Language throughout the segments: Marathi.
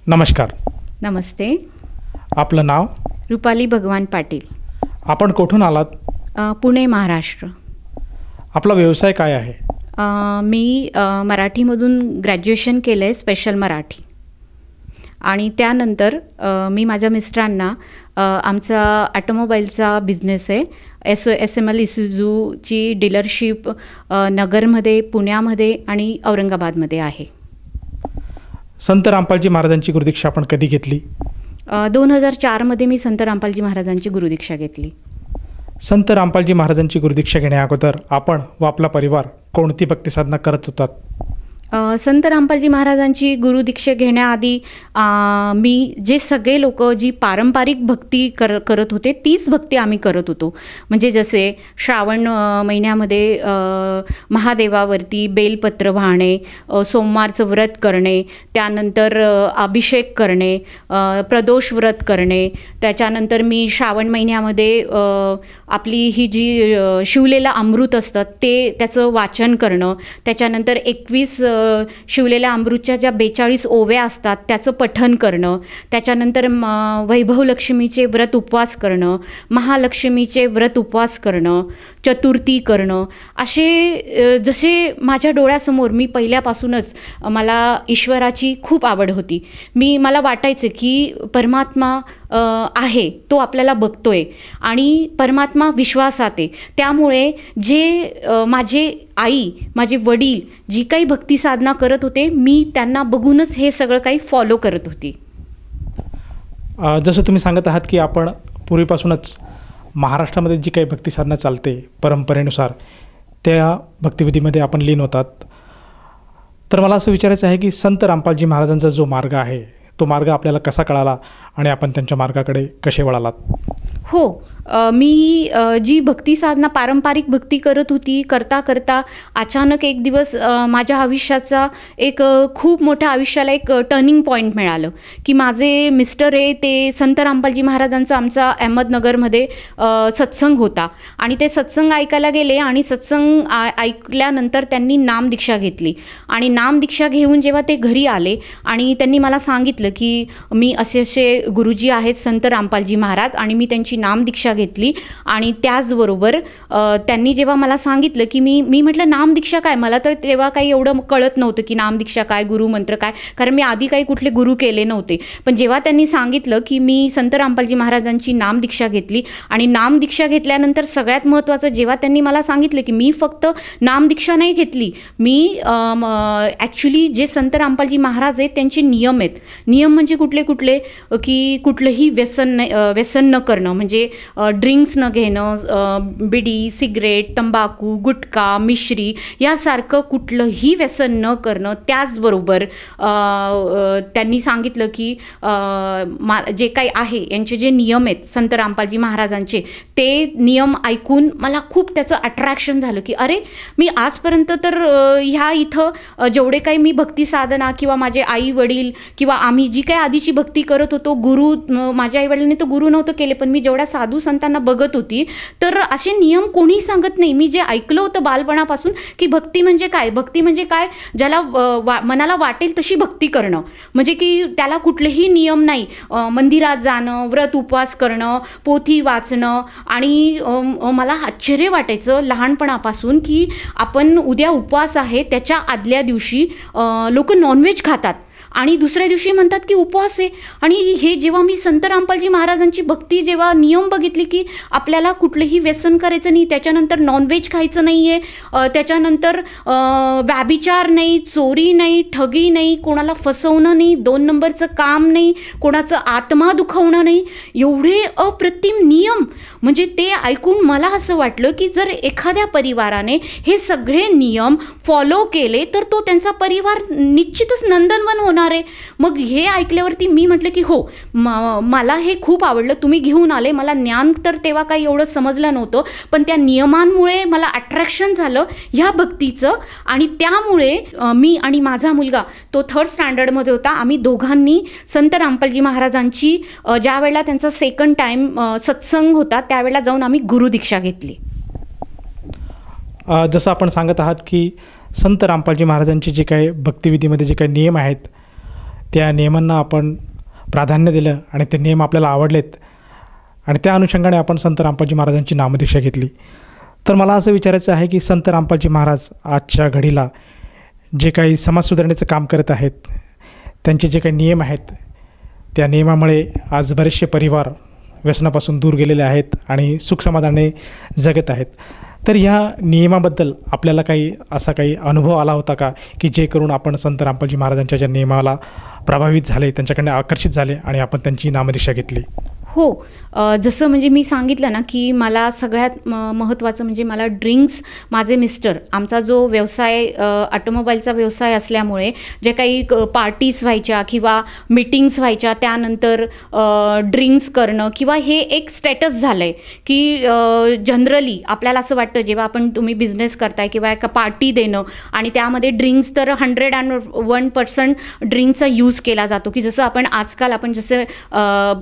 नमस्कार. नमस्ते. आपलं नाव? रुपाली भगवान पाटील. आपण कुठून आलात? पुणे, महाराष्ट्र. आपला व्यवसाय काय आहे? मी मराठीमधून ग्रॅज्युएशन केलं आहे, स्पेशल मराठी. आणि त्यानंतर मी माझ्या मिस्टरांना आमचा ऑटोमोबाईलचा बिझनेस आहे, SML इसूझूची डीलरशिप नगरमध्ये, पुण्यामध्ये आणि औरंगाबादमध्ये आहे. संत रामपालजी महाराजांची गुरुदीक्षा आपण कधी घेतली? 2004मध्ये मी संत रामपालजी महाराजांची गुरुदीक्षा घेतली. संत रामपालजी महाराजांची गुरुदीक्षा घेण्याअगोदर आपण व आपला परिवार कोणती भक्तिसाधना करत होतात? संत रामपालजी महाराजांची गुरुदीक्षा घेण्याआधी मी जे सगळे लोक जी पारंपरिक भक्ती करत होते तीच भक्ती आम्ही करत होतो. म्हणजे जसे श्रावण महिन्यामध्ये महादेवावरती बेलपत्र वाहणे, सोमवारचं व्रत करणे, त्यानंतर अभिषेक करणे, प्रदोष व्रत करणे, त्याच्यानंतर मी श्रावण महिन्यामध्ये आपली ही जी शिवलेला अमृत असतात त्याचं वाचन करणं, त्याच्यानंतर 21 शिवलेल्या अमृतच्या ज्या 42 ओव्या असतात त्याचं पठण करणं, त्याच्यानंतर वैभवलक्ष्मीचे व्रत उपवास करणं, महालक्ष्मीचे व्रत उपवास करणं, चतुर्थी करणं, असे जसे माझ्या डोळ्यासमोर मी पहिल्यापासूनच मला ईश्वराची खूप आवड होती. मला वाटायचं की परमात्मा आहे, तो आपल्याला बघतोय आणि परमात्मा विश्वासात आहे. त्यामुळे जे माझे आई, माझे वडील जी काही भक्ती साधना करत होते, मी त्यांना बघूनच हे सगळं काही फॉलो करत होती. जसं तुम्ही सांगत आहात की आपण पूर्वीपासूनच महाराष्ट्रामध्ये जी काही भक्ती साधना चालते परंपरेनुसार त्या भक्तिविधीमध्ये आपण लीन होतात. तर मला असं विचारायचं आहे की संत रामपालजी महाराजांचा जो मार्ग आहे तो मार्ग आपल्याला कसा कळाला आणि आपण त्यांच्या मार्गाकडे कसे वळालात? हो, मी जी भक्ती साधना पारंपरिक भक्ती करत होती, करता करता अचानक एक दिवस माझ्या आयुष्याचा एक खूप मोठ्या आयुष्याला एक टर्निंग पॉईंट मिळालं की माझे मिस्टर आहे ते संत रामपालजी महाराजांचा आमचा अहमदनगरमध्ये सत्संग होता आणि ते सत्संग ऐकायला गेले आणि सत्संग ऐकल्यानंतर त्यांनी नामदीक्षा घेतली आणि नामदीक्षा घेऊन जेव्हा ते घरी आले आणि त्यांनी मला सांगितलं की मी असे असे गुरुजी आहेत संत रामपालजी महाराज आणि मी त्यांची नामदीक्षा घेतली. आणि त्याचबरोबर त्यांनी जेव्हा मला सांगितलं की मी म्हटलं नामदीक्षा काय, मला तर तेव्हा काही एवढं कळत नव्हतं की नामदीक्षा काय, गुरुमंत्र काय, कारण मी आधी काही कुठले गुरु केले नव्हते. पण जेव्हा त्यांनी सांगितलं की मी संत रामपालजी महाराजांची नामदीक्षा घेतली आणि नामदीक्षा घेतल्यानंतर सगळ्यात महत्त्वाचं जेव्हा त्यांनी मला सांगितलं की मी फक्त नामदीक्षा नाही घेतली, मी ॲक्च्युली जे संत रामपालजी महाराज आहेत त्यांचे नियम आहेत. नियम म्हणजे कुठले कुठले की कुठलंही व्यसन न करणं, म्हणजे ड्रिंक्स न घेणं, बिडी, सिगरेट, तंबाखू, गुटखा, मिश्री यासारखं कुठलंही व्यसन न करणं. त्याचबरोबर त्यांनी सांगितलं की जे काही आहे यांचे जे नियम आहेत संत रामपालजी महाराजांचे, ते नियम ऐकून मला खूप त्याचं अट्रॅक्शन झालं की अरे, मी आजपर्यंत तर ह्या इथं जेवढे काही मी भक्ती साधना किंवा माझे आई वडील किंवा आम्ही जी काही आधीची भक्ती करत होतो, गुरु माझ्या आई वडिलांनी तर गुरु नव्हतं केले, पण मी जेवढ्या साधू संतांना बघत होती तर असे नियम कोणी सांगत नाही. मी जे ऐकलं होतं बालपणापासून की भक्ती म्हणजे काय, भक्ती म्हणजे काय, ज्याला मनाला वाटेल तशी भक्ती करणं, म्हणजे की त्याला कुठलेही नियम नाही. मंदिरात जाणं, व्रत उपवास करणं, पोथी वाचणं. आणि मला आश्चर्य वाटायचं लहानपणापासून की आपण उद्या उपवास आहे त्याच्या आदल्या दिवशी लोक नॉनव्हेज खातात आणि दुसऱ्या दिवशी म्हणतात की उपवास आहे. आणि हे जेव्हा मी संत रामपालजी महाराजांची भक्ती जेव्हा नियम बघितली की आपल्याला कुठलंही व्यसन करायचं नाही, त्याच्यानंतर नॉनव्हेज खायचं नाही आहे, त्याच्यानंतर व्याभिचार नाही, चोरी नाही, ठगी नाही, कोणाला फसवणं नाही, 2 नंबरचं काम नाही, कोणाचं आत्मा दुखवणं नाही, एवढे अप्रतिम नियम. म्हणजे ते ऐकून मला असं वाटलं की जर एखाद्या परिवाराने हे सगळे नियम फॉलो केले तर तो त्यांचा परिवार निश्चितच नंदनवन होणार आहे. मग हे ऐकल्यावरती मी म्हटलं की हो, मला हे खूप आवडलं, तुम्ही घेऊन आले. मला ज्ञान तर तेव्हा काही एवढं समजलं नव्हतं, पण त्या नियमांमुळे मला अट्रॅक्शन झालं ह्या भक्तीचं. आणि त्यामुळे मी आणि माझा मुलगा, तो 3rd स्टँडर्डमध्ये होता, आम्ही दोघांनी संत रामपालजी महाराजांची ज्या वेळेला त्यांचा 2nd टाईम सत्संग होता त्यावेळेला जाऊन आम्ही गुरुदीक्षा घेतली. जसं आपण सांगत आहात की संत रामपालजी महाराजांचे जे काही भक्तिविधीमध्ये जे काही नियम आहेत त्या नियमांना आपण प्राधान्य दिलं आणि ते नियम आपल्याला आवडलेत आणि त्या अनुषंगाने आपण संत रामपालजी महाराजांची नामदीक्षा घेतली. तर मला असं विचारायचं आहे की संत रामपालजी महाराज आजच्या घडीला जे काही समाज सुधारणेचं काम करत आहेत, त्यांचे जे काही नियम आहेत, त्या नियमामुळे आज बरेचसे परिवार व्यसनापासून दूर गेलेले आहेत आणि सुखसमाधानाने जगत आहेत. तर ह्या नियमाबद्दल आपल्याला असा काही अनुभव आला होता का की जे करून आपण संत रामपालजी महाराजांच्या ज्या नियमाला प्रभावित झाले, त्यांच्याकडे आकर्षित झाले आणि आपण त्यांची नामदीक्षा घेतली? हो, जसं म्हणजे मी सांगितलं ना की मला सगळ्यात महत्त्वाचं म्हणजे मला ड्रिंक्स, माझे मिस्टर, आमचा जो व्यवसाय ऑटोमोबाईलचा व्यवसाय असल्यामुळे जे काही पार्टीज व्हायच्या किंवा मीटिंग्स व्हायच्या, त्यानंतर ड्रिंक्स करणं किंवा हे एक स्टेटस झालं आहे की जनरली आपल्याला असं वाटतं जेव्हा तुम्ही बिझनेस करताय किंवा एका पार्टी देणं आणि त्यामध्ये ड्रिंक्स तर 101% ड्रिंक्सचा यूज केला जातो की जसं आपण जसं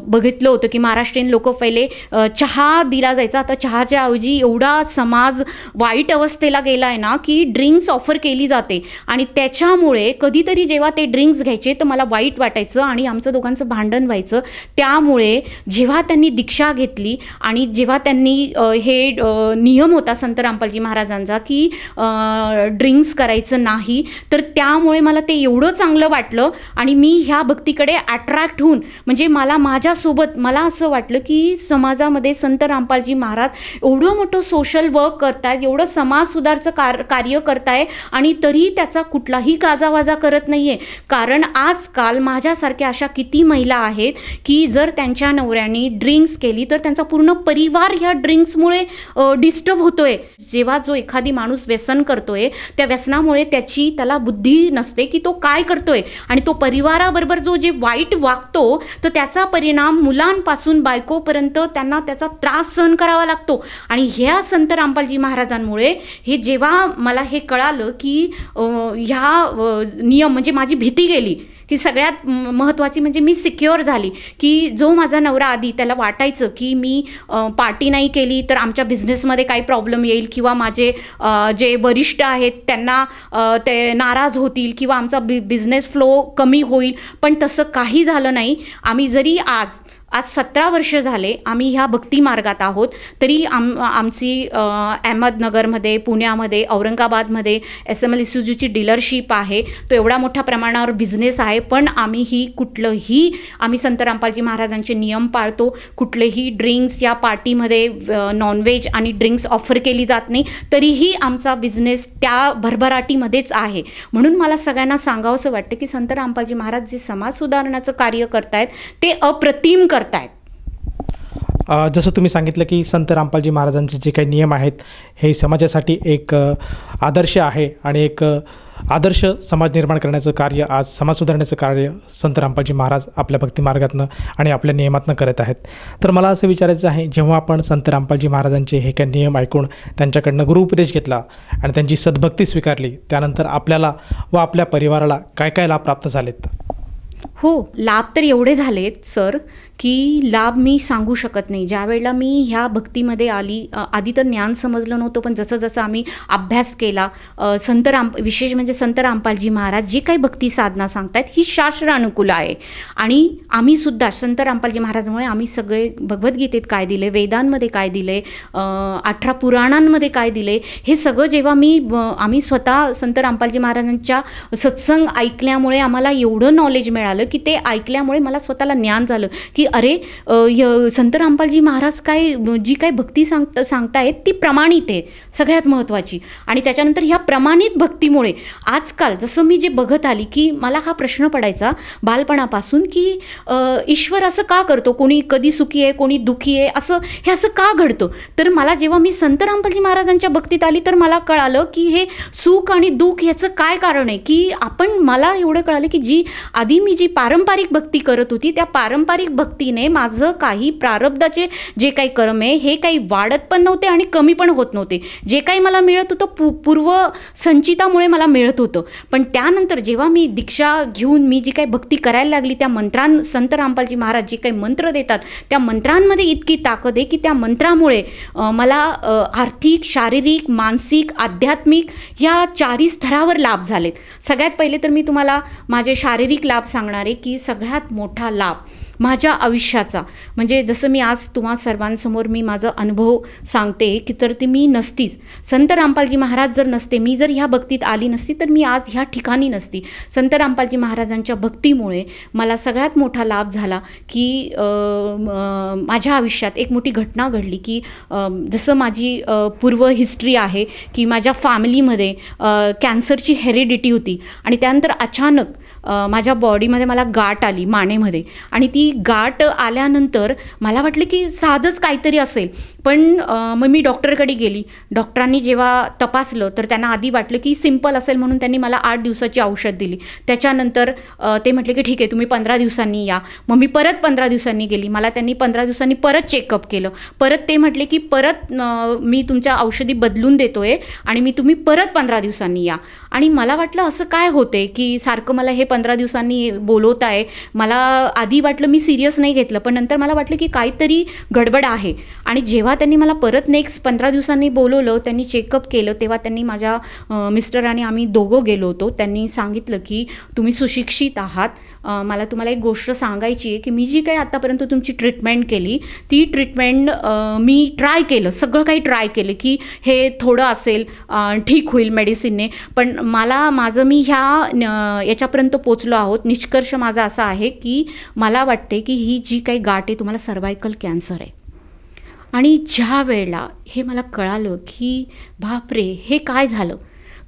बघितलं होतं की महाराष्ट्रीयन लोक पहिले चहा दिला जायचा, आता चहाच्या ऐवजी एवढा समाज वाईट अवस्थेला गेला आहे ना की ड्रिंक्स ऑफर केली जाते आणि त्याच्यामुळे कधीतरी जेव्हा ते ड्रिंक्स घ्यायचे तर मला वाईट वाटायचं आणि आमचं दोघांचं भांडण व्हायचं. त्यामुळे जेव्हा त्यांनी दीक्षा घेतली आणि जेव्हा त्यांनी हे नियम होता संत रामपालजी महाराजांचा की ड्रिंक्स करायचं नाही, तर त्यामुळे मला ते एवढं चांगलं वाटलं आणि मी ह्या भक्तीकडे अट्रॅक्ट होऊन म्हणजे माझ्यासोबत मला असं वाटलं की समाजामध्ये संत रामपालजी महाराज एवढं मोठं सोशल वर्क करतायत, एवढं समाज सुधारचं कार्य करताय आणि तरी त्याचा कुठलाही गाजावाजा करत नाही आहे. कारण आजकाल माझ्यासारख्या अशा किती महिला आहेत की जर त्यांच्या नवऱ्याने ड्रिंक्स केली तर त्यांचा पूर्ण परिवार ह्या ड्रिंक्समुळे डिस्टर्ब होतोय. जेव्हा जो एखादी माणूस व्यसन करतोय त्या व्यसनामुळे त्याला बुद्धी नसते की तो काय करतोय आणि तो परिवाराबरोबर जे वाईट वागतो तर त्याचा परिणाम मुलांपासून बायकोपर्यंत त्यांना त्याचा त्रास सहन करावा लागतो. आणि ह्या संत रामपालजी महाराजांमुळे हे जेव्हा मला हे कळालं की ह्या नियम म्हणजे माझी भीती गेली की सगळ्यात महत्त्वाची म्हणजे मी सिक्युअर झाली की जो माझा नवरा आधी त्याला वाटायचं की मी पार्टी नाही केली तर आमच्या बिझनेसमध्ये काही प्रॉब्लेम येईल किंवा माझे जे वरिष्ठ आहेत त्यांना ते नाराज होतील किंवा आमचा बिझनेस फ्लो कमी होईल, पण तसं काही झालं नाही. आम्ही जरी आज 17 वर्ष झाले आम्ही ह्या भक्ती मार्गात आहोत, तरी आमची अहमदनगरमध्ये, पुण्यामध्ये, औरंगाबादमध्ये SML इसूझूची डीलरशिप आहे. तो एवढा मोठ्या प्रमाणावर बिझनेस आहे, पण आम्ही संत रामपालजी महाराजांचे नियम पाळतो. कुठलेही ड्रिंक्स या पार्टीमध्ये नॉनव्हेज आणि ड्रिंक्स ऑफर केली जात नाही, तरीही आमचा बिझनेस त्या भरभराटीमध्येच आहे. म्हणून मला सगळ्यांना सांगावंसं वाटतं की संत रामपालजी महाराज जे समाज सुधारण्याचं कार्य करतायत ते अप्रतिम करतायत. जसं तुम्ही सांगितलं की संत रामपालजी महाराजांचे जे काही नियम आहेत हे समाजासाठी एक आदर्श आहे आणि एक आदर्श समाज निर्माण करण्याचं कार्य, आज समाज सुधारण्याचं कार्य संत रामपालजी महाराज आपल्या भक्तिमार्गातनं आणि आपल्या नियमातनं करत आहेत. तर मला असं विचारायचं आहे, जेव्हा आपण संत रामपालजी महाराजांचे हे काही नियम ऐकून त्यांच्याकडनं गुरुउपदेश घेतला आणि त्यांची सद्भक्ती स्वीकारली, त्यानंतर आपल्याला व आपल्या परिवाराला काय काय लाभ प्राप्त झालेत? हो, लाभ तर एवढे झालेत सर की लाभ मी सांगू शकत नाही. ज्या वेळेला मी ह्या भक्तीमध्ये आधी तर ज्ञान समजलं नव्हतं, पण जसं जसं आम्ही अभ्यास केला, विशेष म्हणजे संत रामपालजी महाराज जे काही भक्ती साधना सांगतायत ही शास्त्रानुकूल आहे. आणि आम्ही सुद्धा संत रामपालजी महाराजांमुळे आम्ही सगळे भगवद्गीतेत काय दिले, वेदांमध्ये काय दिले, 18 पुराणांमध्ये काय दिले, हे सगळं जेव्हा आम्ही स्वतः संत रामपालजी महाराजांच्या सत्संग ऐकल्यामुळे आम्हाला एवढं नॉलेज मिळालं की ते ऐकल्यामुळे मला स्वतःला ज्ञान झालं की अरे संत रामपालजी महाराज जी काय भक्ती सांगतायत ती प्रमाणित आहे सगळ्यात महत्त्वाची. आणि त्याच्यानंतर ह्या प्रमाणित भक्तीमुळे आजकाल जसं मी जे बघत आली की मला हा प्रश्न पडायचा बालपणापासून की ईश्वर असं का करतो, कोणी कधी सुखी आहे कोणी दुःखी आहे, हे असं का घडतं. तर मला जेव्हा मी संत रामपालजी महाराजांच्या भक्तीत आली तर मला कळालं की हे सुख आणि दुःख ह्याचं काय कारण आहे. की मला एवढं कळालं की आधी मी जी पारंपरिक भक्ती करत होती त्या पारंपरिक भक्तीने माझं काही प्रारब्धाचे जे काही कर्म आहे हे काही वाढत पण नव्हते आणि कमी पण होत नव्हते. जे काही मला मिळत होतं पूर्व संचितामुळे मला मिळत होतं. पण त्यानंतर जेव्हा मी दीक्षा घेऊन मी जी काही भक्ती करायला लागली, त्या संत रामपालजी महाराज जे काही मंत्र देतात त्या मंत्रांमध्ये इतकी ताकद आहे की त्या मंत्रामुळे मला आर्थिक, शारीरिक, मानसिक, आध्यात्मिक या 4 स्तरावर लाभ झालेत. सगळ्यात पहिले तर मी तुम्हाला माझे शारीरिक लाभ सांगणार सांगणार आहे की सगळ्यात मोठा लाभ माझ्या आयुष्याचा, म्हणजे जसं मी आज तुम्हा सर्वांसमोर मी माझा अनुभव सांगते की तर ती मी नसतीच. संत रामपालजी महाराज जर नसते, मी जर ह्या भक्तीत आली नसती, तर मी आज ह्या ठिकाणी नसती. संत रामपालजी महाराजांच्या भक्तीमुळे मला सगळ्यात मोठा लाभ झाला की माझ्या आयुष्यात एक मोठी घटना घडली की जसं माझी पूर्व हिस्ट्री आहे की माझ्या फॅमिलीमध्ये कॅन्सरची हेरिडिटी होती आणि त्यानंतर अचानक माझ्या बॉडीमध्ये मला गाठ आली मानेमध्ये, आणि ती गाठ आल्यानंतर मला वाटलं की साधंच काहीतरी असेल. पण मग मी डॉक्टरकडे गेली. डॉक्टरांनी जेव्हा तपासलं तर त्यांना आधी वाटलं की सिम्पल असेल, म्हणून त्यांनी मला 8 दिवसाची औषध दिली. त्याच्यानंतर ते म्हटले की ठीक आहे, तुम्ही 15 दिवसांनी या. मग मी परत 15 दिवसांनी गेली. मला त्यांनी 15 दिवसांनी परत चेकअप केलं. परत ते म्हटले की परत मी तुमच्या औषधी बदलून देतोय आणि मी तुम्ही परत 15 दिवसांनी या. आणि मला वाटलं असं काय होते की सारखं मला हे 15 दिवसांनी बोलवत आहे. मला आधी वाटलं, मी सिरियस नाही घेतलं, पण नंतर मला वाटलं की काहीतरी गडबड आहे. आणि जेव्हा त्यांनी मला परत नेक्स्ट 15 दिवसांनी बोलवलं, त्यांनी चेकअप केलं, तेव्हा त्यांनी माझ्या मिस्टर आणि आम्ही दोघं गेलो होतो. त्यांनी सांगितलं की तुम्ही सुशिक्षित आहात, मला तुम्हाला एक गोष्ट सांगायची आहे की मी जी काही आत्तापर्यंत तुमची ट्रीटमेंट केली, ती ट्रीटमेंट मी ट्राय केलं, सगळं काही ट्राय केलं की हे थोडं असेल, ठीक होईल मेडिसिनने. पण मी याच्यापर्यंत पोचलो आहोत. निष्कर्ष माझा असा आहे की मला वाटते की ही जी काही गाठ आहे तुम्हाला सर्वायकल कॅन्सर आहे. आणि ज्या वेळेला हे मला कळालं की बापरे, हे काय झालं,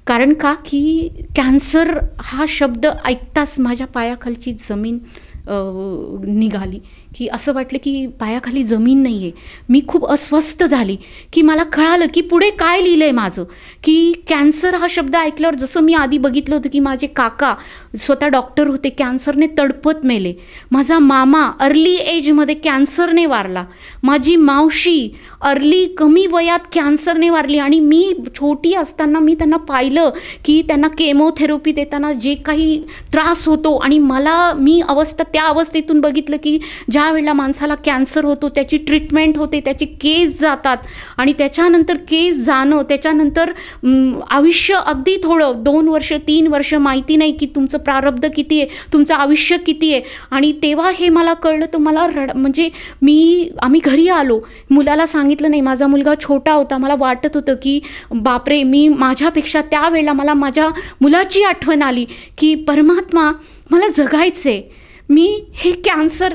कारण का की कॅन्सर हा शब्द ऐकताच माझ्या पायाखालची जमीन निघाली, की असं वाटलं की पायाखाली जमीन नाही आहे. मी खूप अस्वस्थ झाली की मला कळालं की पुढे काय लिहिलं आहे माझं, की कॅन्सर हा शब्द ऐकल्यावर जसं मी आधी बघितलं होतं की माझे काका स्वतः डॉक्टर होते, कॅन्सरने तडपत मेले. माझा मामा अर्ली एजमध्ये कॅन्सरने वारला. माझी मावशी कमी वयात कॅन्सरने वारली. आणि मी छोटी असताना मी त्यांना पाहिलं की त्यांना केमोथेरपी देताना जे काही त्रास होतो, आणि मी त्या अवस्थेतून बघितलं की ज्या वेळेला माणसाला कॅन्सर होतो त्याची ट्रीटमेंट होते, त्याची केस जातात, आणि त्याच्यानंतर केस जाणं, त्याच्यानंतर आयुष्य अगदी थोडं 2 वर्ष 3 वर्ष, माहिती नाही की तुमचं प्रारब्ध किती आहे, तुमचं आयुष्य किती आहे. आणि तेव्हा हे मला कळलं तर मला म्हणजे आम्ही घरी आलो, मुलाला सांगितलं नाही. माझा मुलगा छोटा होता. मला वाटत होतं की बापरे, माझ्यापेक्षा त्यावेळेला मला माझ्या मुलाची आठवण आली की परमात्मा, मला जगायचे. हे कॅन्सर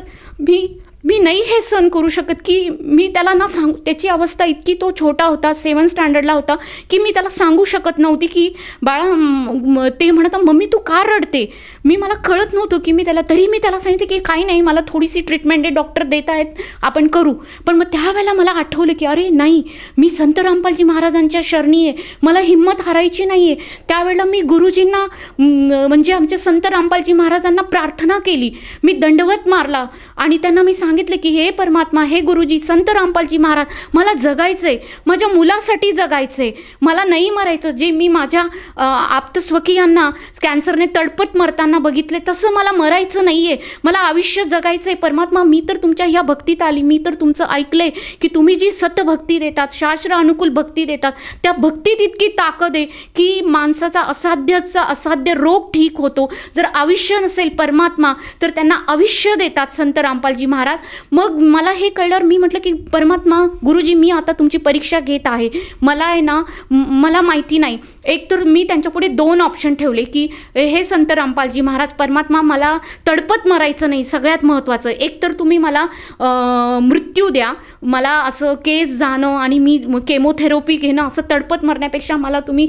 मी नाही हे सहन करू शकत की मी त्याला ना सांगू. त्याची अवस्था इतकी, तो छोटा होता, 7th स्टँडर्डला होता, की मी त्याला सांगू शकत नव्हती की बाळा, ते म्हणत मम्मी तू का रडते. मला कळत नव्हतं की तरी मी त्याला सांगितलं की काही नाही, मला थोडीशी ट्रीटमेंट आहे, डॉक्टर देत आहेत, आपण करू. पण मग त्यावेळेला मला आठवलं की अरे नाही, मी संत रामपालजी महाराजांच्या शरणी आहे, मला हिंमत हारायची नाही आहे. त्यावेळेला मी गुरुजींना, म्हणजे आमच्या संत रामपालजी महाराजांना प्रार्थना केली. मी दंडवत मारला आणि त्यांना मी सांगितलं की हे परमात्मा, हे गुरुजी, संत रामपालजी महाराज, मला जगायचंय, माझ्या मुलासाठी जगायचंय, मला नाही मरायचं. जे मी माझ्या आप्तस्वकीयांना कॅन्सरने तडपत मरताना बघितले, तसं मला मरायचं नाहीये, मला आयुष्य जगायचंय. परमात्मा, मी तर तुमच्या ह्या भक्तीत आली, मी तर तुमचं ऐकलंय की तुम्ही जी सतभक्ती देतात, शास्त्र अनुकूल भक्ती देतात, त्या भक्तीत इतकी ताकद आहे की माणसाचा असाध्य रोग ठीक होतो. जर आयुष्य नसेल परमात्मा, तर त्यांना आयुष्य देतात संत रामपालजी महाराज. मग मला हे कळल्यावर मी म्हटलं की परमात्मा, गुरुजी, मी आता तुमची परीक्षा घेत आहे. मला माहिती नाही. एक तर मी त्यांच्यापुढे 2 ऑप्शन ठेवले की हे संत रामपालजी महाराज, परमात्मा, मला तडपत मरायचं नाही, सगळ्यात महत्त्वाचं. एक तर तुम्ही मला मृत्यू द्या, मला असं केस जाणं आणि मी केमोथेरपी घेणं, असं तडपत मरण्यापेक्षा मला तुम्ही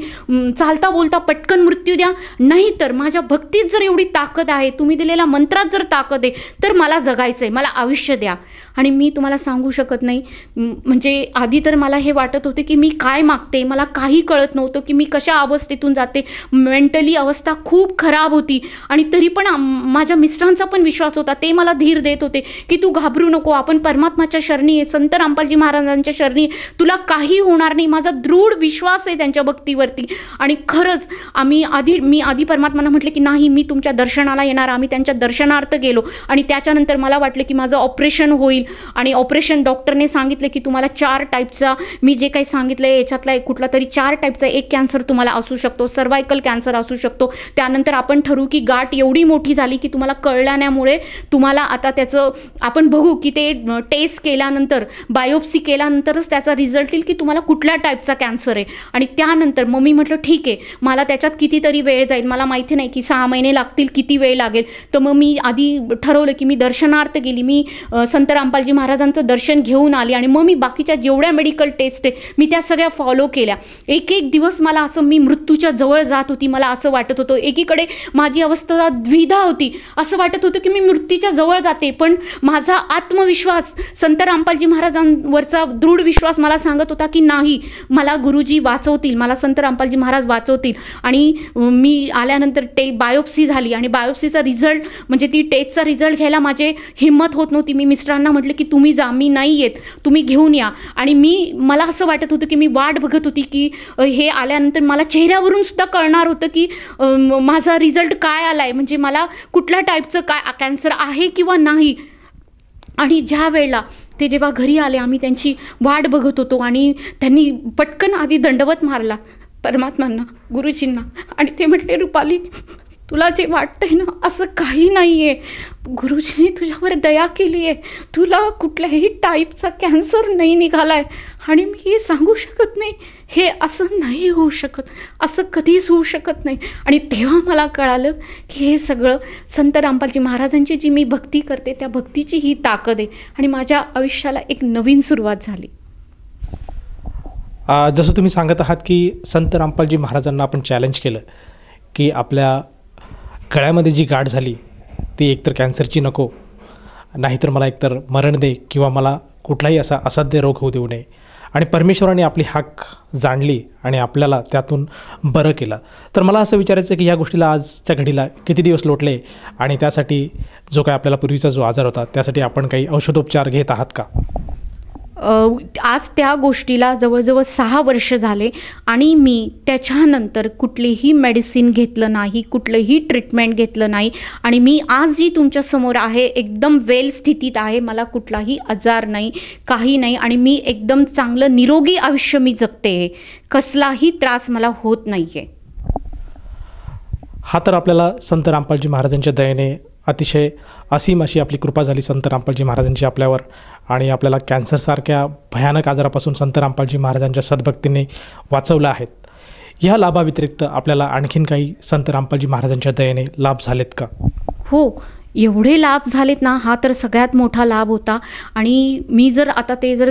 चालता बोलता पटकन मृत्यू द्या. नाही तर माझ्या भक्तीत जर एवढी ताकद आहे, तुम्ही दिलेल्या मंत्रात जर ताकद आहे, तर मला जगायचं आहे, मला आयुष्य द्या. आणि मी तुम्हाला सांगू शकत नाही, म्हणजे आधी तर मला हे वाटत होते की मी काय मागते, मला काही कळत नव्हतं की मी कशा अवस्थेतून जाते. मेंटली अवस्था खूप खराब होती. आणि तरी पण माझ्या मिस्टरांचा पण विश्वास होता, ते मला धीर देत होते की तू घाबरू नको, आपण परमात्माच्या शरणी आहे, संत रामपालजी महाराजांच्या शरणी तुला काही होणार नाही, माझा दृढ विश्वास आहे त्यांच्या भक्तीवरती. आणि खरंच मी आधी परमात्माला म्हटलं की नाही, मी तुमच्या दर्शनाला येणार. आम्ही त्यांच्या दर्शनार्थ गेलो आणि त्याच्यानंतर मला वाटलं की माझं ऑपरेशन होईल. आणि ऑपरेशन डॉक्टरने सांगितलं की तुम्हाला 4 टाईपचा, मी जे काही सांगितलं आहे याच्यातला कुठला तरी 4 टाईपचा एक कॅन्सर तुम्हाला असू शकतो, सर्वायकल कॅन्सर असू शकतो. त्यानंतर आपण ठरवू की गाठ एवढी मोठी झाली की तुम्हाला कळल्यामुळे तुम्हाला आता त्याचं आपण बघू की ते टेस्ट केल्यानंतर, बायोप्सी केल्यानंतरच त्याचा रिझल्ट येईल की तुम्हाला कुठल्या टाईपचा कॅन्सर आहे. आणि त्यानंतर मग मी म्हटलं ठीक आहे, मला त्याच्यात कितीतरी वेळ जाईल, मला माहिती नाही की 6 महिने लागतील, किती वेळ लागेल. तर मग मी आधी ठरवलं की मी दर्शनार्थ गेली, मी संत रामपालजी महाराजांचं दर्शन घेऊन आली. आणि मग मी बाकीच्या जेवढ्या मेडिकल टेस्ट आहे मी त्या सगळ्या फॉलो केल्या. एक एक दिवस मला असं, मी मृत्यूच्या जवळ जात होती. मला असं वाटत होतं, एकीकडे माझी अवस्था द्विधा होती, असं वाटत होतं की मी मृत्यूच्या जवळ जाते, पण माझा आत्मविश्वास, संत रामपालजी महाराजांवरचा दृढ विश्वास मला सांगत होता की नाही, मला गुरुजी वाचवतील, मला संत रामपालजी महाराज वाचवतील. आणि मी आल्यानंतर बायोप्सी झाली आणि बायोप्सीचा रिझल्ट म्हणजे ती टेस्टचा रिझल्ट घ्यायला माझे हिंमत होत नव्हती. मी मिस्टरांना म्हटलं की तुम्ही जा, मी नाही येत, तुम्ही घेऊन या. आणि मला असं वाटत होतं की मी वाट बघत होती की हे आल्यानंतर मला चेहऱ्यावरून सुद्धा कळणार होतं की माझा रिझल्ट काय आला आहे, म्हणजे मला कुठल्या टाईपचं काय कॅन्सर आहे किंवा नाही. आणि ज्या वेळेला ते जेव्हा घरी आले, आम्ही त्यांची वाट बघत होतो आणि त्यांनी पटकन आधी दंडवत मारला परमात्मांना, गुरुजींना. आणि ते म्हटले, रुपाली तुला जे वाटतंय ना असं काही नाही आहे, गुरुजीने तुझ्यावर दया केली आहे, तुला कुठल्याही टाईपचा कॅन्सर नाही निघाला आहे. आणि मी हे सांगू शकत नाही, हे असं नाही होऊ शकत, असं कधीच होऊ शकत नाही. आणि तेव्हा मला कळालं की हे सगळं संत रामपालजी महाराजांची जी मी भक्ती करते त्या भक्तीची ही ताकद आहे. आणि माझ्या आयुष्याला एक नवीन सुरुवात झाली. जसं तुम्ही सांगत आहात की संत रामपालजी महाराजांना आपण चॅलेंज केलं की आपल्या गळ्यामध्ये जी गाठ झाली ती एकतर कॅन्सरची नको, नाहीतर मला एकतर मरण दे किंवा मला कुठलाही असा असाध्य रोग होऊ देऊ नये. आणि परमेश्वराने आपली हाक जाणली आणि आपल्याला त्यातून बरं केलं. तर मला असं विचारायचं की या गोष्टीला आजच्या घडीला किती दिवस लोटले आणि त्यासाठी जो काय आपल्याला पूर्वीचा जो आजार होता त्यासाठी आपण काही औषधोपचार घेत आहात का? आज त्या गोष्टीला जवळजवळ 6 वर्ष झाले आणि मी त्याच्यानंतर कुठलीही मेडिसिन घेतलं नाही, कुठलंही ट्रीटमेंट घेतलं नाही. आणि मी आज जी तुमच्यासमोर आहे एकदम वेल स्थितीत आहे, मला कुठलाही आजार नाही, काही नाही. आणि मी एकदम चांगलं निरोगी आयुष्य मी जगते, कसलाही त्रास मला होत नाही आहे. हा तर आपल्याला संत रामपालजी महाराजांच्या दयेने अतिशय असीम अशी आपली कृपा झाली संत रामपालजी महाराजांची आपल्यावर. आणि आपल्याला कॅन्सरसारख्या भयानक आजारापासून संत रामपालजी महाराजांच्या सद्भक्तीने वाचवलं आहेत. ह्या लाभाव्यतिरिक्त आपल्याला आणखीन काही संत रामपालजी महाराजांच्या दयेने लाभ झालेत का? हो, एवढे लाभ झालेत ना, हा तर सगळ्यात मोठा लाभ होता. आणि मी जर आता ते जर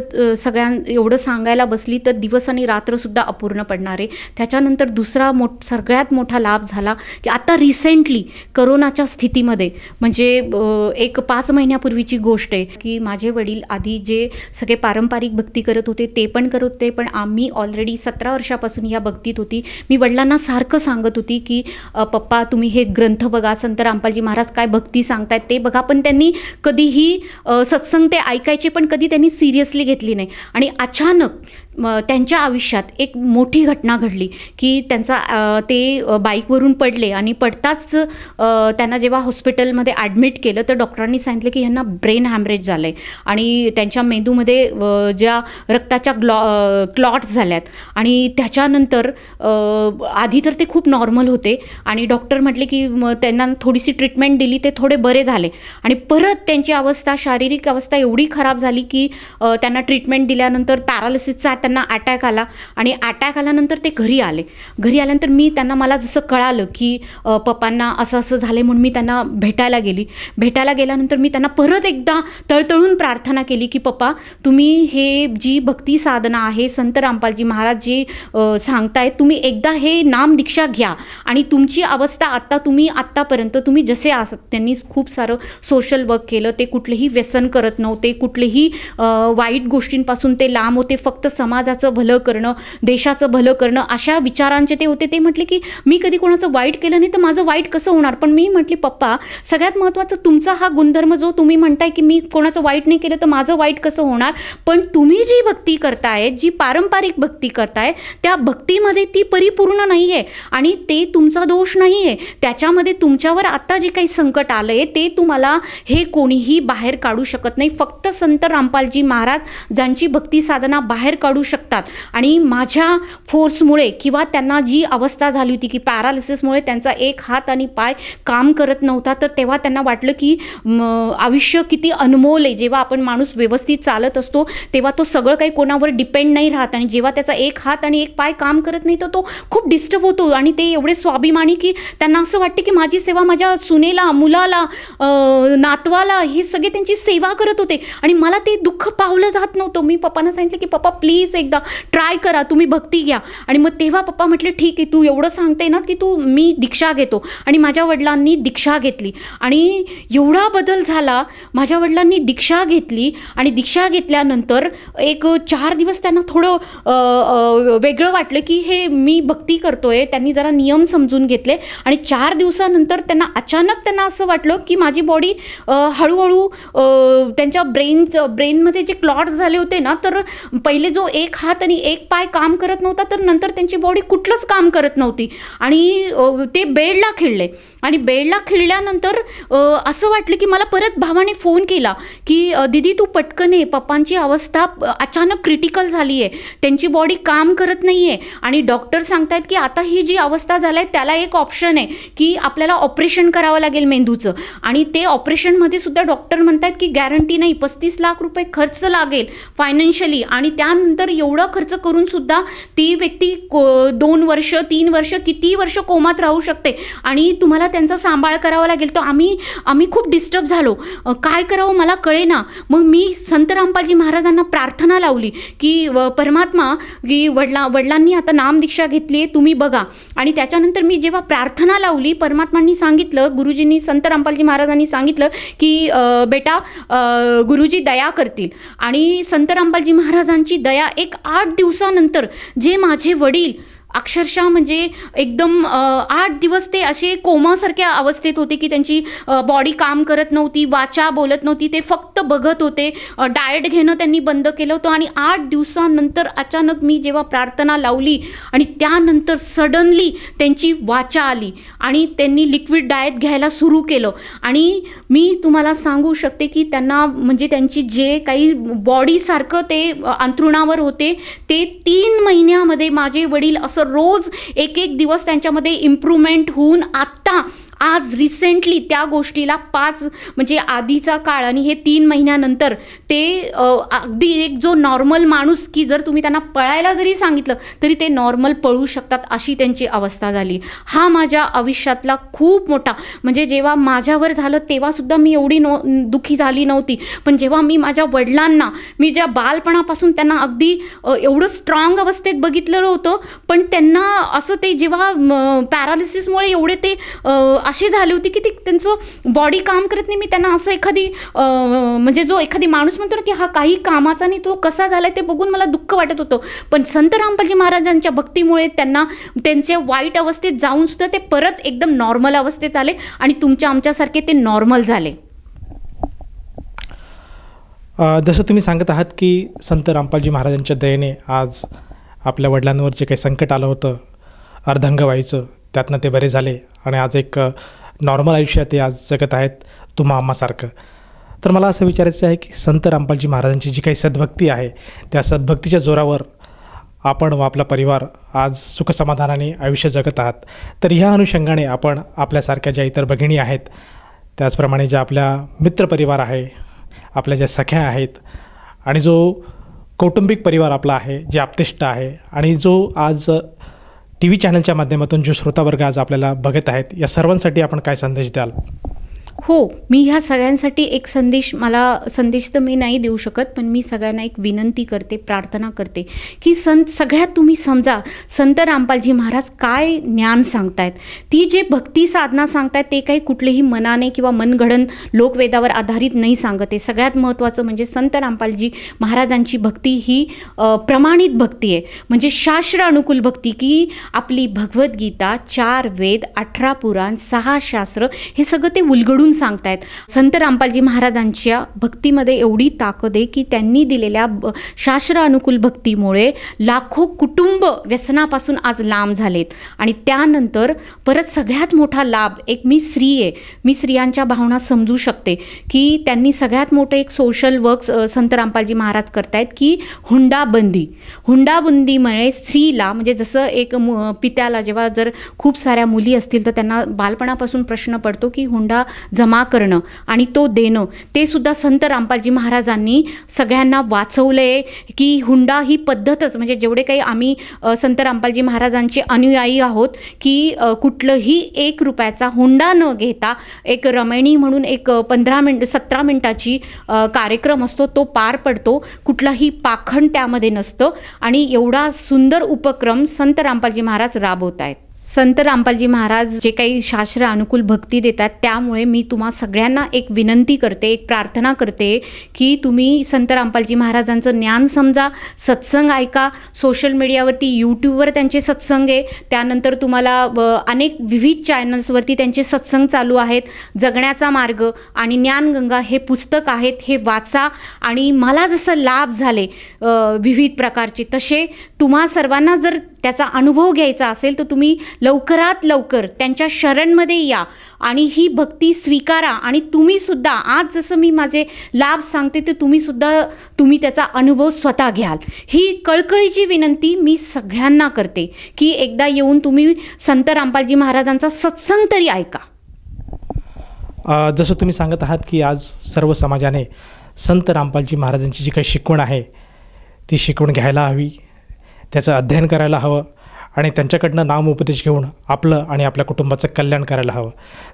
एवढं सांगायला बसली तर दिवस आणि रात्रसुद्धा अपूर्ण पडणार आहे. त्याच्यानंतर दुसरा सगळ्यात मोठा लाभ झाला की आता रिसेंटली करोनाच्या स्थितीमध्ये, म्हणजे एक 5 महिन्यापूर्वीची गोष्ट आहे की माझे वडील आधी जे सगळे पारंपरिक भक्ती करत होते ते पण करत होते, पण आम्ही ऑलरेडी 17 वर्षापासून ह्या भक्तीत होती. मी वडिलांना सारखं सांगत होती की पप्पा तुम्ही हे ग्रंथ बघा, संत रामपालजी महाराज काय भक्ती सांगतायत ते बघा. पण त्यांनी कधीही सत्संग ते ऐकायचे, पण कधी त्यांनी सिरियसली घेतली नाही. आणि अचानक त्यांच्या आयुष्यात एक मोठी घटना घडली की ते बाईकवरून पडले आणि पडताच त्यांना जेव्हा हॉस्पिटलमध्ये ॲडमिट केलं तर डॉक्टरांनी सांगितलं की ह्यांना ब्रेन हॅमरेज झालं आहे आणि त्यांच्या मेंदूमध्ये ज्या रक्ताच्या क्लॉट्स झाल्यात. आणि त्याच्यानंतर आधी तर ते खूप नॉर्मल होते आणि डॉक्टर म्हटले की त्यांना थोडीशी ट्रीटमेंट दिली, ते थोडे बरे झाले. आणि परत त्यांची अवस्था, शारीरिक अवस्था एवढी खराब झाली की त्यांना ट्रीटमेंट दिल्यानंतर पॅरालिसिसचा त्यांना अटॅक आला. आणि अटॅक आल्यानंतर ते घरी आल्यानंतर मला जसं कळालं की पप्पांना असं असं झालं म्हणून मी त्यांना भेटायला गेल्यानंतर मी त्यांना परत एकदा तळतळून प्रार्थना केली की पप्पा तुम्ही हे जी भक्ती साधना आहे, संत रामपालजी महाराज जे सांगतायत, तुम्ही एकदा हे नाम दीक्षा घ्या आणि तुमची अवस्था आत्तापर्यंत तुम्ही जसे आहात. त्यांनी खूप सारं सोशल वर्क केलं, ते कुठलेही व्यसन करत नव्हते, कुठलेही वाईट गोष्टींपासून ते लांब होते, फक्त समाजाचं भलं करणं, देशाचं भलं करणं अशा विचारांचे ते होते. ते म्हटले की मी कधी कोणाचं वाईट केलं नाही तर माझं वाईट कसं होणार. पण मी म्हटली पप्पा सगळ्यात महत्त्वाचं तुमचा हा गुणधर्म जो तुम्ही म्हणताय की मी कोणाचं वाईट नाही केलं तर माझं वाईट कसं होणार. पण तुम्ही जी भक्ती करताय, जी पारंपरिक भक्ती करताय, त्या भक्तीमध्ये ती परिपूर्ण नाही आहे आणि ते तुमचा दोष नाही आहे. त्याच्यामध्ये तुमच्यावर आता जे काही संकट आलं आहे ते तुम्हाला हे कोणीही बाहेर काढू शकत नाही. फक्त संत रामपालजी महाराज ज्यांची भक्ती साधना बाहेर काढू शकतात. आणि माझ्या फोर्समुळे किंवा त्यांना जी अवस्था झाली होती की पॅरालिसिसमुळे त्यांचा एक हात आणि पाय काम करत नव्हता, तर तेव्हा त्यांना वाटलं की आयुष्य किती अनमोल आहे. जेव्हा आपण माणूस व्यवस्थित चालत असतो तेव्हा तो सगळं काही कोणावर डिपेंड नाही राहत आणि जेव्हा त्याचा एक हात आणि एक पाय काम करत नाही तर तो खूप डिस्टर्ब होतो. आणि ते एवढे स्वाभिमानी की त्यांना असं वाटतं की माझी सेवा माझ्या सुनेला, मुलाला, नातवाला हे सगळे त्यांची सेवा करत होते आणि मला ते दुःख पावलं जात नव्हतं. मी पप्पांना सांगितलं की पप्पा प्लीज एकदा ट्राय करा, तुम्ही भक्ती घ्या. आणि मग तेव्हा पप्पा म्हटले ठीक आहे, तू एवढं सांगते ना की मी दीक्षा घेतो. आणि माझ्या वडिलांनी दीक्षा घेतली आणि एवढा बदल झाला. माझ्या वडिलांनी दीक्षा घेतली आणि दीक्षा घेतल्यानंतर एक 4 दिवस त्यांना थोडं वेगळं वाटलं की हे मी भक्ती करतोय. त्यांनी जरा नियम समजून घेतले आणि 4 दिवसानंतर त्यांना असं वाटलं की माझी बॉडी हळूहळू त्यांच्या ब्रेनमध्ये जे क्लॉट्स झाले होते ना, तर पहिले जो एक हात आणि एक पाय काम करत नव्हता तर नंतर त्यांची बॉडी कुठलंच काम करत नव्हती. आणि ते बेडला खिळले आणि बेडला खिळल्यानंतर असं वाटलं की मला परत भावाने फोन केला की दीदी तू पटकन ये, पप्पांची अवस्था अचानक क्रिटिकल झाली आहे, त्यांची बॉडी काम करत नाही आहे आणि डॉक्टर सांगतायत की आता ही जी अवस्था झाली आहे त्याला एक ऑप्शन आहे की आपल्याला ऑपरेशन करावं लागेल मेंदूचं. आणि ते ऑपरेशनमध्ये सुद्धा डॉक्टर म्हणतात की गॅरंटी नाही, 35 लाख रुपये खर्च लागेल फायनान्शियली. आणि त्यानंतर एवढा खर्च करून सुद्धा ती व्यक्ती 2 वर्ष 3 वर्ष किती वर्ष कोमात राहू शकते आणि तुम्हाला त्यांचा सांभाळ करावा लागेल. तर आम्ही खूप डिस्टर्ब झालो, काय करावं मला कळेना. मग मी संत रामपालजी महाराजांना प्रार्थना लावली की परमात्मा की वडिलांनी आता नामदीक्षा घेतली आहे, तुम्ही बघा. आणि त्याच्यानंतर मी जेव्हा प्रार्थना लावली, परमात्मांनी सांगितलं, गुरुजींनी संत रामपालजी महाराजांनी सांगितलं की बेटा गुरुजी दया करतील. आणि संत रामपालजी महाराजांची दया एक 8 दिवसानंतर जे माझे वडील अक्षरशः म्हणजे एकदम 8 दिवस ते असे कोमासारख्या अवस्थेत होते की त्यांची बॉडी काम करत नव्हती, वाचा बोलत नव्हती, ते फक्त बघत होते. डाएट घेणं त्यांनी बंद केलं होतं. आणि 8 दिवसानंतर अचानक मी जेव्हा प्रार्थना लावली आणि त्यानंतर सडनली त्यांची वाचा आली आणि त्यांनी लिक्विड डाएट घ्यायला सुरू केलं. आणि मी तुम्हाला सांगू शकते की त्यांना म्हणजे त्यांची जे काही बॉडीसारखं ते अंथरुणावर होते ते 3 महिन्यामध्ये माझे वडील असं रोज एक दिवस त्यांच्यामध्ये इम्प्रूव्हमेंट होऊन आत्ता आज रिसेंटली त्या गोष्टीला 5 म्हणजे आधीचा काळ आणि हे 3 महिन्यानंतर ते अगदी एक जो नॉर्मल माणूस की जर तुम्ही त्यांना पळायला जरी सांगितलं तरी ते नॉर्मल पळू शकतात अशी त्यांची अवस्था झाली. हा माझ्या आयुष्यातला खूप मोठा म्हणजे जेव्हा माझ्यावर झालं तेव्हासुद्धा मी एवढी दुःखी झाली नव्हती. पण जेव्हा मी माझ्या वडिलांना मी ज्या बालपणापासून त्यांना अगदी एवढं स्ट्रॉंग अवस्थेत बघितलेलं होतं, पण त्यांना असं ते जेव्हा पॅरालिसिसमुळे एवढे ते अशी झाली होती की ते त्यांचं बॉडी काम करत नाही. मी त्यांना असं एखादी म्हणजे जो एखादी माणूस म्हणतो ना की हा काही कामाचा नाही तो कसा झालाय ते बघून मला दुःख वाटत होतं. पण संत रामपालजी महाराजांच्या भक्तीमुळे त्यांना त्यांच्या वाईट अवस्थेत जाऊन सुद्धा ते परत एकदम नॉर्मल अवस्थेत आले आणि आमच्यासारखे ते नॉर्मल झाले. जसं तुम्ही सांगत आहात की संत रामपालजी महाराजांच्या दयेने आज आपल्या वडिलांवर जे काही संकट आलं होतं अर्धांगवायूचं त्यातनं ते बरे झाले आणि आज एक नॉर्मल आयुष्यात ते आज जगत आहेत तुम्हा आम्हासारखं. तर मला असं विचारायचं आहे की संत रामपालजी महाराजांची जी काही सद्भक्ती आहे त्या सद्भक्तीच्या जोरावर आपण व आपला परिवार आज सुखसमाधानाने आयुष्य जगत आहात. तर ह्या अनुषंगाने आपण आपल्यासारख्या ज्या इतर भगिनी आहेत, त्याचप्रमाणे ज्या आपल्या मित्रपरिवार आहे, आपल्या ज्या सख्या आहेत आणि जो कौटुंबिक परिवार आपला आहे, जे आप्तेष्ट आहे आणि जो आज TV चॅनलच्या माध्यमातून जो श्रोतावर्ग आज आपल्याला बघत आहेत, या सर्वांसाठी आपण काय संदेश द्याल? हो, मी ह्या सगळ्यांसाठी एक संदेश तर मी नाही देऊ शकत, पण मी सगळ्यांना एक विनंती करते, प्रार्थना करते की सगळ्यात तुम्ही समजा संत रामपालजी महाराज काय ज्ञान सांगतायत. ती जे भक्ती साधना सांगतायत ते काही कुठलेही मनाने किंवा मनगढन लोकवेदावर आधारित नाही सांगत आहे. सगळ्यात महत्त्वाचं म्हणजे संत रामपालजी महाराजांची भक्ती ही प्रमाणित भक्ती आहे, म्हणजे शास्त्र अनुकूल भक्ती, की आपली भगवद्गीता, 4 वेद, 18 पुराण, 6 शास्त्र हे सगळं ते उलगडून सांगतायत. संत रामपालजी महाराजांच्या भक्तीमध्ये एवढी ताकद आहे की त्यांनी दिलेल्या शास्त्र अनुकूल भक्तीमुळे लाखो कुटुंब व्यसनापासून आज लांब झालेत. आणि त्यानंतर परत सगळ्यात मोठा लाभ, एक मी स्त्री आहे, मी स्त्रियांच्या भावना समजू शकते की त्यांनी सगळ्यात मोठं एक सोशल वर्क संत रामपालजी महाराज करतायत की हुंडाबंदीमुळे स्त्रीला, म्हणजे जसं एक पित्याला जेव्हा जर खूप साऱ्या मुली असतील तर त्यांना बालपणापासून प्रश्न पडतो की हुंडा जमा करणं आणि तो देणं, ते सुद्धा संत रामपालजी महाराजांनी सगळ्यांना वाचवले की हुंडा ही पद्धतच, म्हणजे जेवढे काही आम्ही संत रामपालजी महाराजांचे अनुयायी आहोत की कुठलंही 1 रुपयाचा हुंडा न घेता एक रमणी म्हणून एक 17 मिनिटाची कार्यक्रम असतो, तो पार पडतो. कुठलाही पाखंड त्यामध्ये नसतं आणि एवढा सुंदर उपक्रम संत रामपालजी महाराज राबवत आहेत. संत रामपालजी महाराज जे काही शास्त्र अनुकूल भक्ती देतात त्यामुळे मी तुम्हा सगळ्यांना एक विनंती करते, एक प्रार्थना करते की तुम्ही संत रामपालजी महाराजांचं ज्ञान समजा, सत्संग ऐका. सोशल मीडियावरती, यूट्यूबवर त्यांचे सत्संग आहे, त्यानंतर तुम्हाला अनेक विविध चॅनल्सवरती त्यांचे सत्संग चालू आहेत. जगण्याचा मार्ग आणि ज्ञानगंगा हे पुस्तक आहेत, हे वाचा. आणि मला जसं लाभ झाले विविध प्रकारचे, तसे तुम्हा सर्वांना जर त्याचा अनुभव घ्यायचा असेल तर तुम्ही लवकरात लवकर त्यांच्या शरणमध्ये या आणि ही भक्ती स्वीकारा. आणि तुम्हीसुद्धा आज जसं मी माझे लाभ सांगते तर तुम्ही त्याचा अनुभव स्वतः घ्याल, ही कळकळीची विनंती मी सगळ्यांना करते की एकदा येऊन तुम्ही संत रामपालजी महाराजांचा सत्संग तरी ऐका. जसं तुम्ही सांगत आहात की आज सर्व समाजाने संत रामपालजी महाराजांची जी काही शिकवण आहे ती शिकवण घ्यायला हवी, त्याचं अध्ययन करायला हवं आणि त्यांच्याकडनं नामोपदेश घेऊन आपलं आणि आपल्या कुटुंबाचं कल्याण करायला हवं.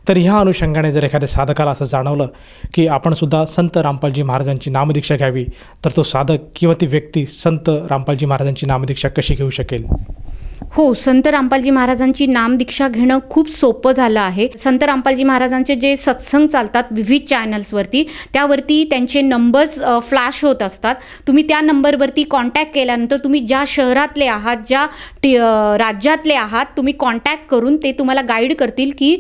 तर ह्या अनुषंगाने जर एखाद्या साधकाला असं जाणवलं की आपणसुद्धा संत रामपालजी महाराजांची नामदीक्षा घ्यावी, तर तो साधक किंवा ती व्यक्ती संत रामपालजी महाराजांची नामदीक्षा कशी घेऊ शकेल? हो, संत रामपालजी महाराजांची नामदीक्षा घेणं खूप सोपं झालं आहे. संत रामपालजी महाराजांचे जे सत्संग चालतात विविध चॅनल्सवरती, त्यावरती त्यांचे नंबर्स फ्लॅश होत असतात. तुम्ही त्या नंबरवरती कॉन्टॅक्ट केल्यानंतर तुम्ही ज्या शहरातले आहात, ज्या राज्यातले आहात, तुम्ही कॉन्टॅक्ट करून ते तुम्हाला गाईड करतील की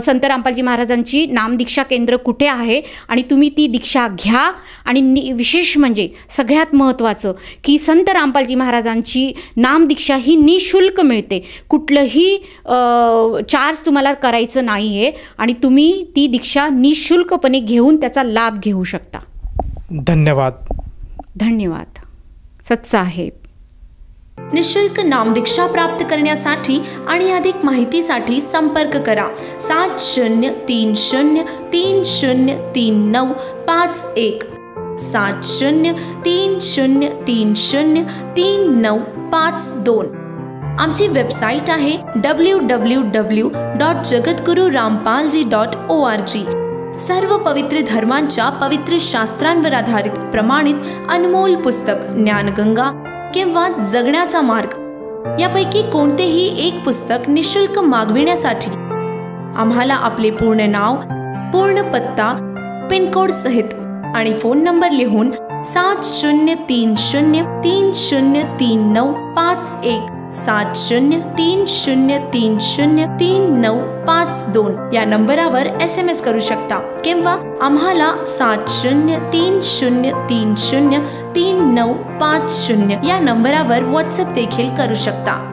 संत रामपालजी महाराजांची नामदीक्षा केंद्र कुठे आहे आणि तुम्ही ती दीक्षा घ्या. आणि विशेष म्हणजे सगळ्यात महत्त्वाचं की संत रामपालजी महाराजांची नामदीक्षा ही निःशुल्क मिळते, कुठलंही चार्ज तुम्हाला करायचं नाही आहे आणि तुम्ही ती दीक्षा निःशुल्कपणे घेऊन त्याचा लाभ घेऊ शकता. धन्यवाद. धन्यवाद. सत्साहेब. निःशुल्क नामदीक्षा प्राप्त करण्यासाठी आणि अधिक माहितीसाठी संपर्क करा 7030303951 7030303952. आमची वेबसाईट आहे www.jagatgururampalji.org. सर्व पवित्र धर्मांच्या पवित्र शास्त्रांवर आधारित प्रमाणित अनमोल पुस्तक ज्ञानगंगा किंवा जगण्याचा मार्ग यापैकी कोणतेही एक पुस्तक निःशुल्क मागविण्यासाठी आम्हाला आपले पूर्ण नाव, पूर्ण पत्ता, पिनकोड सहित आणि फोन नंबर लिहून 7030303951 7030303952 या नंबरावर SMS करू शकता किंवा आम्हाला 7030303950 या नंबरावर WhatsApp देखील करू शकता.